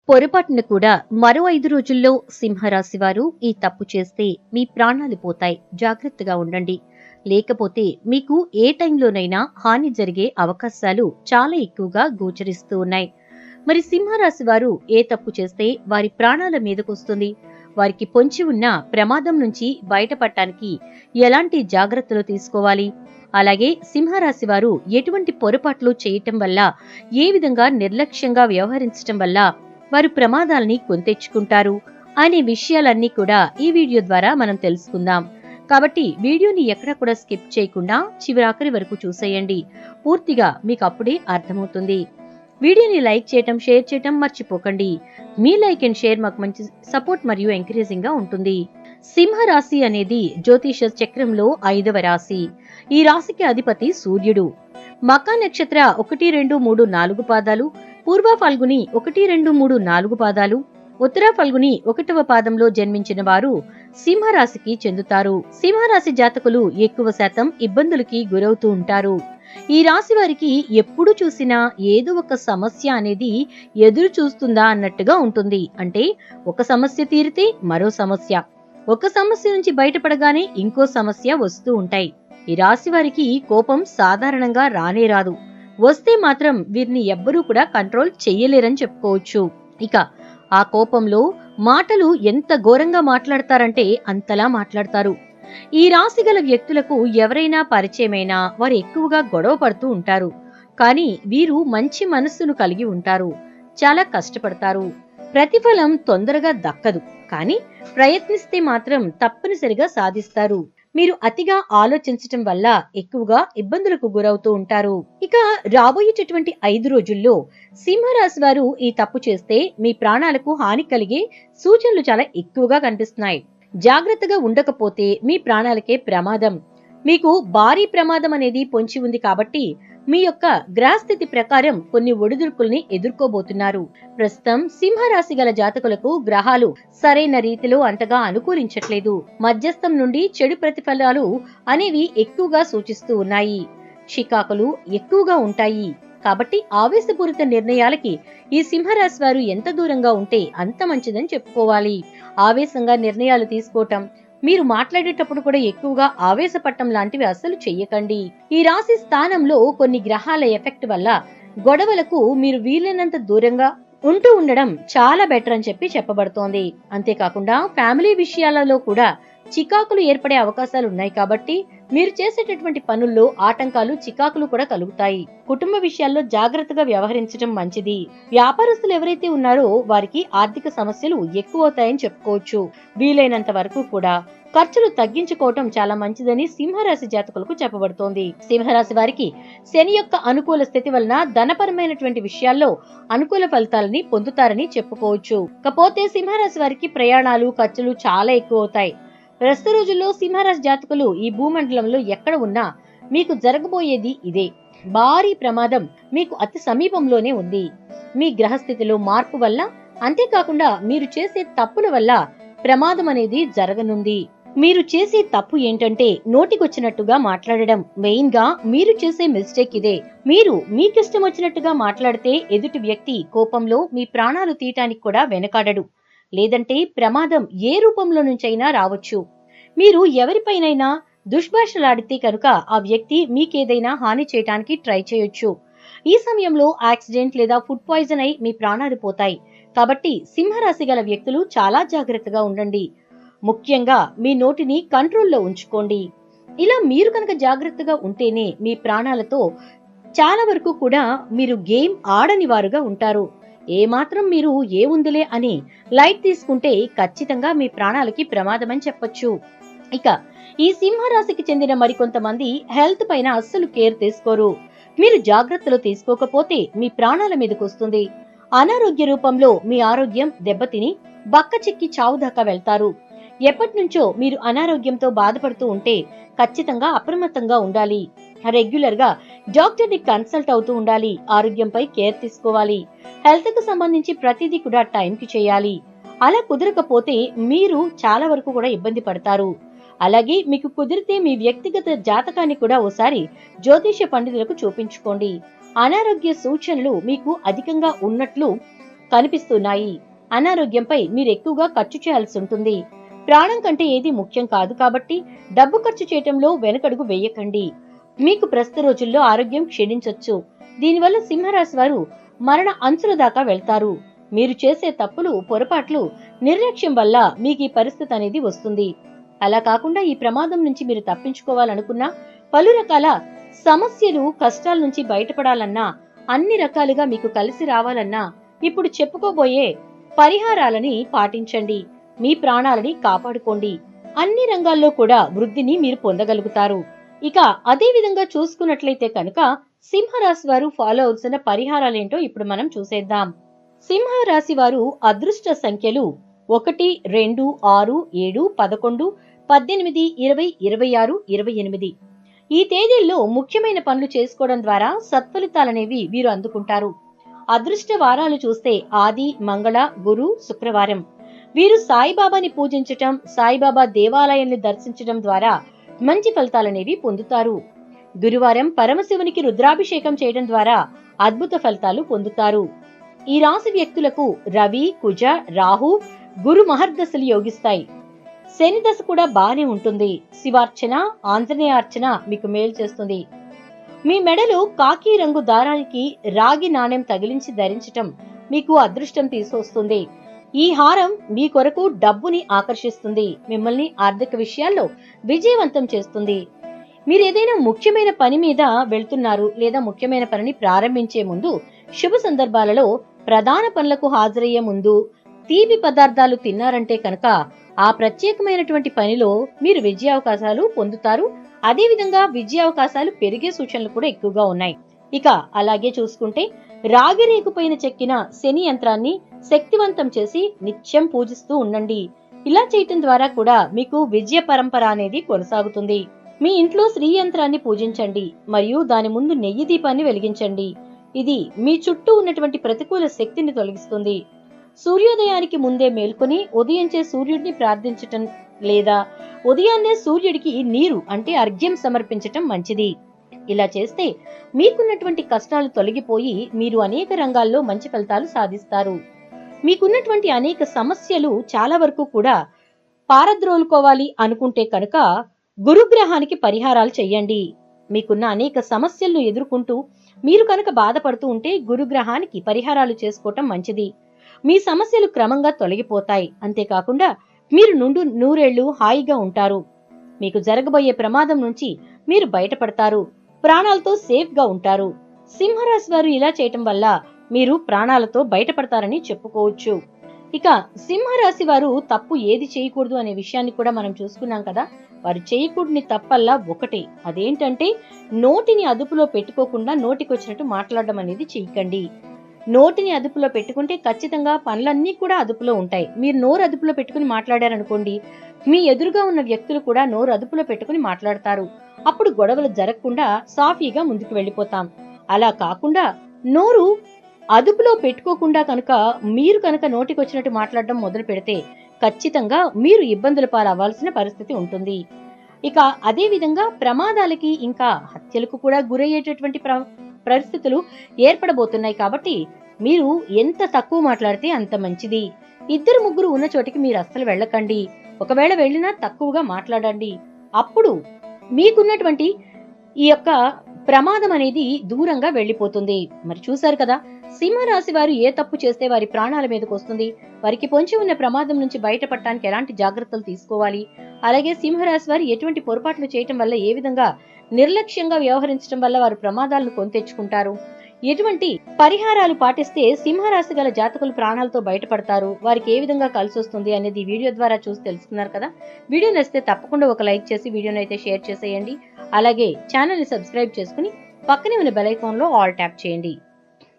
పొరపాటున కూడా మరో 5 రోజుల్లో సింహరాశి వారు ఈ తప్పు చేస్తే మీ ప్రాణాలు పోతాయి. జాగ్రత్తగా ఉండండి. లేకపోతే మీకు ఏ టైంలోనైనా హాని జరిగే అవకాశాలు చాలా ఎక్కువగా గోచరిస్తూ ఉన్నాయి. మరి సింహరాశి వారు ఏ తప్పు చేస్తే వారి ప్రాణాల మీదకొస్తుంది? వారికి పొంచి ఉన్న ప్రమాదం నుంచి బయటపడటానికి ఎలాంటి జాగ్రత్తలు తీసుకోవాలి? అలాగే సింహరాశి వారు ఎటువంటి పొరపాట్లు చేయటం వల్ల, ఏ విధంగా నిర్లక్ష్యంగా వ్యవహరించటం వల్ల వారు ప్రమాదాల్ని కొంతెచ్చుకుంటారు అనే విషయాలన్నీ కూడా ఈ వీడియో ద్వారా మనం తెలుసుకుందాం. కాబట్టి వీడియోని ఎక్కడా కూడా స్కిప్ చేయకుండా చివరాఖరి వరకు చూసేయండి. పూర్తిగా మీకు అప్పుడే అర్థమవుతుంది. వీడియోని లైక్ చేయటం, షేర్ చేయటం మర్చిపోకండి. మీ లైక్ అండ్ షేర్ మాకు మంచి సపోర్ట్ మరియు ఎంకరేజింగ్ గా ఉంటుంది. సింహరాశి అనేది జ్యోతిష చక్రంలో 5వ రాశి. ఈ రాశికి అధిపతి సూర్యుడు. మకా నక్షత్ర 1, 2, 3, 4 పాదాలు, పూర్వ ఫల్గుని 1, 2, 3, 4 పాదాలు, ఉత్తర ఫల్గుని 1వ పాదంలో జన్మించిన వారు సింహరాశికి చెందుతారు. సింహరాశి జాతకులు ఎక్కువ శాతం ఇబ్బందులకి గురవుతూ ఉంటారు. ఈ రాశి వారికి ఎప్పుడు చూసినా ఏదో ఒక సమస్య అనేది ఎదురు చూస్తుందా అన్నట్టుగా ఉంటుంది. అంటే ఒక సమస్య తీరితే మరో సమస్య, ఒక సమస్య నుంచి బయటపడగానే ఇంకో సమస్య వస్తూ ఉంటాయి. ఈ రాశి వారికి కోపం సాధారణంగా రానే రాదు. వస్తే మాత్రం వీరిని ఎవ్వరూ కూడా కంట్రోల్ చెయ్యలేరని చెప్పుకోవచ్చు. ఇక ఆ కోపంలో మాటలు ఎంత ఘోరంగా మాట్లాడతారంటే అంతలా మాట్లాడతారు. ఈ రాశి గల వ్యక్తులకు ఎవరైనా పరిచయమైనా వారు ఎక్కువగా గొడవ పడుతూ ఉంటారు. కానీ వీరు మంచి మనస్సును కలిగి ఉంటారు. చాలా కష్టపడతారు. ప్రతిఫలం తొందరగా దక్కదు, కానీ ప్రయత్నిస్తే మాత్రం తప్పనిసరిగా సాధిస్తారు. మీరు అతిగా ఆలోచించటం వల్ల ఎక్కువగా ఇబ్బందులకు గురవుతూ ఉంటారు. ఇక రాబోయేటటువంటి 5 రోజుల్లో సింహరాశి వారు ఈ తప్పు చేస్తే మీ ప్రాణాలకు హాని కలిగే సూచనలు చాలా ఎక్కువగా కనిపిస్తున్నాయి. జాగ్రత్తగా ఉండకపోతే మీ ప్రాణాలకే ప్రమాదం. మీకు భారీ ప్రమాదం అనేది పొంచి ఉంది కాబట్టి మీ యొక్క గ్రహస్థితి ప్రకారం కొన్ని ఒడిదుడుకుల్ని ఎదుర్కోబోతున్నారు. ప్రస్తుతం సింహరాశి గల జాతకులకు గ్రహాలు సరైన రీతిలో అంతగా అనుకూలించట్లేదు. మధ్యస్థం నుండి చెడు ప్రతిఫలాలు అనేవి ఎక్కువగా సూచిస్తూ ఉన్నాయి. చికాకులు ఎక్కువగా ఉంటాయి. కాబట్టి ఆవేశపూరిత నిర్ణయాలకి ఈ సింహరాశి వారు ఎంత దూరంగా ఉంటే అంత మంచిదని చెప్పుకోవాలి. ఆవేశంగా నిర్ణయాలు తీసుకోవటం, మీరు మాట్లాడేటప్పుడు కూడా ఎక్కువగా ఆవేశపడటం లాంటివి అస్సలు చెయ్యకండి. ఈ రాశి స్థానంలో కొన్ని గ్రహాల ఎఫెక్ట్ వల్ల గొడవలకు మీరు వీలైనంత దూరంగా ఉంటూ ఉండడం చాలా బెటర్ అని చెప్పబడుతోంది. అంతేకాకుండా ఫ్యామిలీ విషయాలలో కూడా చికాకులు ఏర్పడే అవకాశాలు ఉన్నాయి. కాబట్టి మీరు చేసేటటువంటి పనుల్లో ఆటంకాలు, చికాకులు కూడా కలుగుతాయి. కుటుంబ విషయాల్లో జాగ్రత్తగా వ్యవహరించడం మంచిది. వ్యాపారస్తులు ఎవరైతే ఉన్నారో వారికి ఆర్థిక సమస్యలు ఎక్కువ అవుతాయని చెప్పుకోవచ్చు. వీలైనంత వరకు కూడా ఖర్చులు తగ్గించుకోవటం చాలా మంచిదని సింహరాశి జాతకులకు చెప్పబడుతోంది. సింహరాశి వారికి శని యొక్క అనుకూల స్థితి వలన ధనపరమైనటువంటి విషయాల్లో అనుకూల ఫలితాలని పొందుతారని చెప్పుకోవచ్చు. కాకపోతే సింహరాశి వారికి ప్రయాణాలు, ఖర్చులు చాలా ఎక్కువ అవుతాయి. ప్రస్తుత రోజుల్లో సింహరాశి జాతకులు ఈ భూమండలంలో ఎక్కడ ఉన్నా మీకు జరగబోయేది ఇదే. భారీ ప్రమాదం మీకు అతి సమీపంలోనే ఉంది. మీ గ్రహస్థితిలో మార్పు వల్ల, అంతేకాకుండా మీరు చేసే తప్పుల వల్ల ప్రమాదం అనేది జరగనుంది. మీరు చేసే తప్పు ఏంటంటే నోటికొచ్చినట్టుగా మాట్లాడడం. మెయిన్ గా మీరు చేసే మిస్టేక్ ఇదే. మీరు మీకిష్టం వచ్చినట్టుగా మాట్లాడితే ఎదుటి వ్యక్తి కోపంలో మీ ప్రాణాలు తీయటానికి కూడా వెనకాడడు. లేదంటే ప్రమాదం ఏ రూపంలో నుంచైనా రావచ్చు. మీరు ఎవరిపైనైనా దుష్భాషలాడితే కనుక ఆ వ్యక్తి మీకేదైనా హాని చేయడానికి ట్రై చేయొచ్చు. ఈ సమయంలో యాక్సిడెంట్ లేదా ఫుడ్ పాయిజన్ అయి మీ ప్రాణాలు పోతాయి. కాబట్టి సింహరాశి గల వ్యక్తులు చాలా జాగ్రత్తగా ఉండండి. ముఖ్యంగా మీ నోటిని కంట్రోల్లో ఉంచుకోండి. ఇలా మీరు కనుక జాగ్రత్తగా ఉంటేనే మీ ప్రాణాలతో చాలా వరకు కూడా మీరు గేమ్ ఆడని వారుగా ఉంటారు. ఏమాత్రం మీరు ఏముందిలే అని లైట్ తీసుకుంటే ఖచ్చితంగా మీ ప్రాణాలకి ప్రమాదమని చెప్పొచ్చు. ఇక ఈ సింహరాశికి చెందిన మరికొంతమంది హెల్త్ పైన అస్సలు కేర్ తీసుకోరు. మీరు జాగ్రత్తలు తీసుకోకపోతే మీ ప్రాణాల మీదకు వస్తుంది. అనారోగ్య రూపంలో మీ ఆరోగ్యం దెబ్బతిని బక్క చిక్కి చావు దాకా వెళ్తారు. ఎప్పటి నుంచో మీరు అనారోగ్యంతో బాధపడుతూ ఉంటే ఖచ్చితంగా అప్రమత్తంగా ఉండాలి. రెగ్యులర్ గా డాక్టర్ ని కన్సల్ట్ అవుతూ ఉండాలి. ఆరోగ్యంపై కేర్ తీసుకోవాలి. హెల్త్ కు సంబంధించి ప్రతిదీ కూడా టైం కి చేయాలి. అలా కుదరకపోతే మీరు చాలా వరకు కూడా ఇబ్బంది పడతారు. అలాగే మీకు కుదిరితే మీ వ్యక్తిగత జాతకాన్ని కూడా ఓసారి జ్యోతిష్య పండితులకు చూపించుకోండి. అనారోగ్య సూచనలు మీకు అధికంగా ఉన్నట్లు కనిపిస్తున్నాయి. అనారోగ్యంపై మీరు ఎక్కువగా ఖర్చు చేయాల్సి ఉంటుంది. ప్రాణం కంటే ఏది ముఖ్యం కాదు కాబట్టి డబ్బు ఖర్చు చేయటంలో వెనకడుగు వేయకండి. మీకు ప్రస్తుత రోజుల్లో ఆరోగ్యం క్షీణించొచ్చు. దీనివల్ల సింహరాశి వారు మరణ అంచుల దాకా వెళ్తారు. మీరు చేసే తప్పులు, పొరపాట్లు, నిర్లక్ష్యం వల్ల మీకు ఈ పరిస్థితి అనేది వస్తుంది. అలా కాకుండా ఈ ప్రమాదం నుంచి మీరు తప్పించుకోవాలనుకున్నా, పలు రకాల సమస్యలు, కష్టాల నుంచి బయటపడాలన్నా, అన్ని రకాలుగా మీకు కలిసి రావాలన్నా ఇప్పుడు చెప్పుకోబోయే పరిహారాలని పాటించండి. మీ ప్రాణాలని కాపాడుకోండి. అన్ని రంగాల్లో కూడా వృద్ధిని మీరు పొందగలుగుతారు. ఇక అదే విధంగా చూసుకున్నట్లయితే కనుక సింహరాశి వారు ఫాలో అవలసిన పరిహారాలేంటో ఇప్పుడు మనం చూసేద్దాం. సింహరాశి వారు అదృష్ట సంఖ్యలు 1, 2, 6, 7, 11, 18, 20, 26, 28. ఈ తేదీల్లో ముఖ్యమైన పనులు చేసుకోవడం ద్వారా సత్ఫలితాలనేవి వీరు అందుకుంటారు. అదృష్ట వారాలు చూస్తే ఆది, మంగళ, గురు, శుక్రవారం. వీరు సాయిబాబాని పూజించటం, సాయిబాబా దేవాలయాన్ని దర్శించడం ద్వారా మంచి ఫలితాలనేవి పొందుతారు. గురువారం పరమశివునికి రుద్రాభిషేకం చేయడం ద్వారా అద్భుత ఫలితాలు పొందుతారు. ఈ రాశి వ్యక్తులకు రవి, కుజ, రాహు, గురు మహర్దశలు యోగిస్తాయి. శని దశ కూడా బానే ఉంటుంది. శివార్చన, ఆంజనేయార్చన మీకు మేలు చేస్తుంది. మీ మెడలో కాకి రంగు దారానికి రాగి నాణెం తగిలించి ధరించటం మీకు అదృష్టం తీసుకొస్తుంది. ఈ హారం మీ కొరకు డబ్బుని ఆకర్షిస్తుంది. మిమ్మల్ని ఆర్థిక విషయాల్లో విజయవంతం చేస్తుంది. మీరు ఏదైనా ముఖ్యమైన పని మీద వెళ్తున్నారు లేదా ముఖ్యమైన పనిని ప్రారంభించే ముందు, శుభ సందర్భాలలో ప్రధాన పనులకు హాజరయ్యే ముందు తీపి పదార్థాలు తిన్నారంటే కనుక ఆ ప్రత్యేకమైనటువంటి పనిలో మీరు విజయావకాశాలు పొందుతారు. అదేవిధంగా విజయావకాశాలు పెరిగే సూచనలు కూడా ఎక్కువగా ఉన్నాయి. ఇక అలాగే చూసుకుంటే రాగి రేకుపైన చెక్కిన శని యంత్రాన్ని శక్తివంతం చేసి నిత్యం పూజిస్తూ ఉండండి. ఇలా చేయటం ద్వారా కూడా మీకు విజయ పరంపర అనేది కొనసాగుతుంది. మీ ఇంట్లో శ్రీ యంత్రాన్ని పూజించండి మరియు దాని ముందు నెయ్యి దీపాన్ని వెలిగించండి. ఇది మీ చుట్టూ ఉన్నటువంటి ప్రతికూల శక్తిని తొలగిస్తుంది. సూర్యోదయానికి ముందే మేల్కొని ఉదయించే సూర్యుడిని ప్రార్థించటం లేదా ఉదయాన్నే సూర్యుడికి నీరు అంటే అర్ఘ్యం సమర్పించటం మంచిది. ఇలా చేస్తే మీకున్నటువంటి కష్టాలు తొలగిపోయి మీరు అనేక రంగాల్లో మంచి ఫలితాలు సాధిస్తారు. మీకున్నటువంటి అనేక సమస్యలు చాలా వరకు కూడా పారద్రోలుకోవాలి అనుకుంటే కనుక గురుగ్రహానికి పరిహారాలు చెయ్యండి. మీకున్న అనేక సమస్యలను ఎదుర్కొంటూ మీరు కనుక బాధపడుతూ ఉంటే గురుగ్రహానికి పరిహారాలు చేసుకోవటం మంచిది. మీ సమస్యలు క్రమంగా తొలగిపోతాయి. అంతేకాకుండా మీరు నూరేళ్లు హాయిగా ఉంటారు. మీకు జరగబోయే ప్రమాదం నుంచి మీరు బయటపడతారు. ప్రాణాలతో సేఫ్ గా ఉంటారు. సింహరాశి వారు ఇలా చేయటం వల్ల మీరు ప్రాణాలతో బయటపడతారని చెప్పుకోవచ్చు. ఇక సింహరాశి వారు తప్పు ఏది చేయకూడదు అనే విషయాన్ని కూడా మనం చూసుకున్నాం కదా. వారు చేయకూడని తప్పల్లా ఒకటే, అదేంటంటే నోటిని అదుపులో పెట్టుకోకుండా నోటికొచ్చినట్టు మాట్లాడడం అనేది చేయకండి. నోటిని అదుపులో పెట్టుకుంటే ఖచ్చితంగా పనులన్నీ కూడా అదుపులో ఉంటాయి. మీరు నోరు అదుపులో పెట్టుకుని మాట్లాడారనుకోండి, మీ ఎదురుగా ఉన్న వ్యక్తులు కూడా నోరు అదుపులో పెట్టుకుని మాట్లాడతారు. అప్పుడు గొడవలు జరగకుండా సాఫీగా ముందుకు వెళ్ళిపోతాం. అలా కాకుండా నోరు అదుపులో పెట్టుకోకుండా మీరు కనుక నోటికొచ్చినట్టు మాట్లాడడం మొదలు పెడితే ఖచ్చితంగా మీరు ఇబ్బందుల పాలవ్వాల్సిన పరిస్థితి ఉంటుంది. ఇక అదే విధంగా ప్రమాదాలకి ఇంకా హత్యలకు కూడా గురయ్యేటటువంటి పరిస్థితులు ఏర్పడబోతున్నాయి. కాబట్టి మీరు ఎంత తక్కువ మాట్లాడితే అంత మంచిది. 2-3 ఉన్న చోటికి మీరు అస్సలు వెళ్ళకండి. ఒకవేళ వెళ్ళినా తక్కువగా మాట్లాడండి. అప్పుడు మీకున్నటువంటి ఈ యొక్క ప్రమాదం అనేది దూరంగా వెళ్లిపోతుంది. మరి చూశారు కదా, సింహరాశి వారు ఏ తప్పు చేస్తే వారి ప్రాణాల మీదకి వస్తుంది, వారికి పొంచి ఉన్న ప్రమాదం నుంచి బయటపడటానికి ఎలాంటి జాగ్రత్తలు తీసుకోవాలి, అలాగే సింహరాశి వారు ఎటువంటి పొరపాట్లు చేయటం వల్ల ఏ విధంగా నిర్లక్ష్యంగా వ్యవహరించడం వల్ల వారు ప్రమాదాలను కొని తెచ్చుకుంటారు, ఎటువంటి పరిహారాలు పాటిస్తే సింహరాశి గల జాతకులు ప్రాణాలతో బయటపడతారు, వారికి ఏ విధంగా కలిసి వస్తుంది అనేది వీడియో ద్వారా చూసి తెలుసుకున్నారు కదా. వీడియో నచ్చితే తప్పకుండా ఒక లైక్ చేసి వీడియోని అయితే షేర్ చేసేయండి. అలాగే ఛానల్ ని సబ్స్క్రైబ్ చేసుకుని పక్కనే ఉన్న బెల్ ఐకాన్ లో ఆల్ ట్యాప్ చేయండి.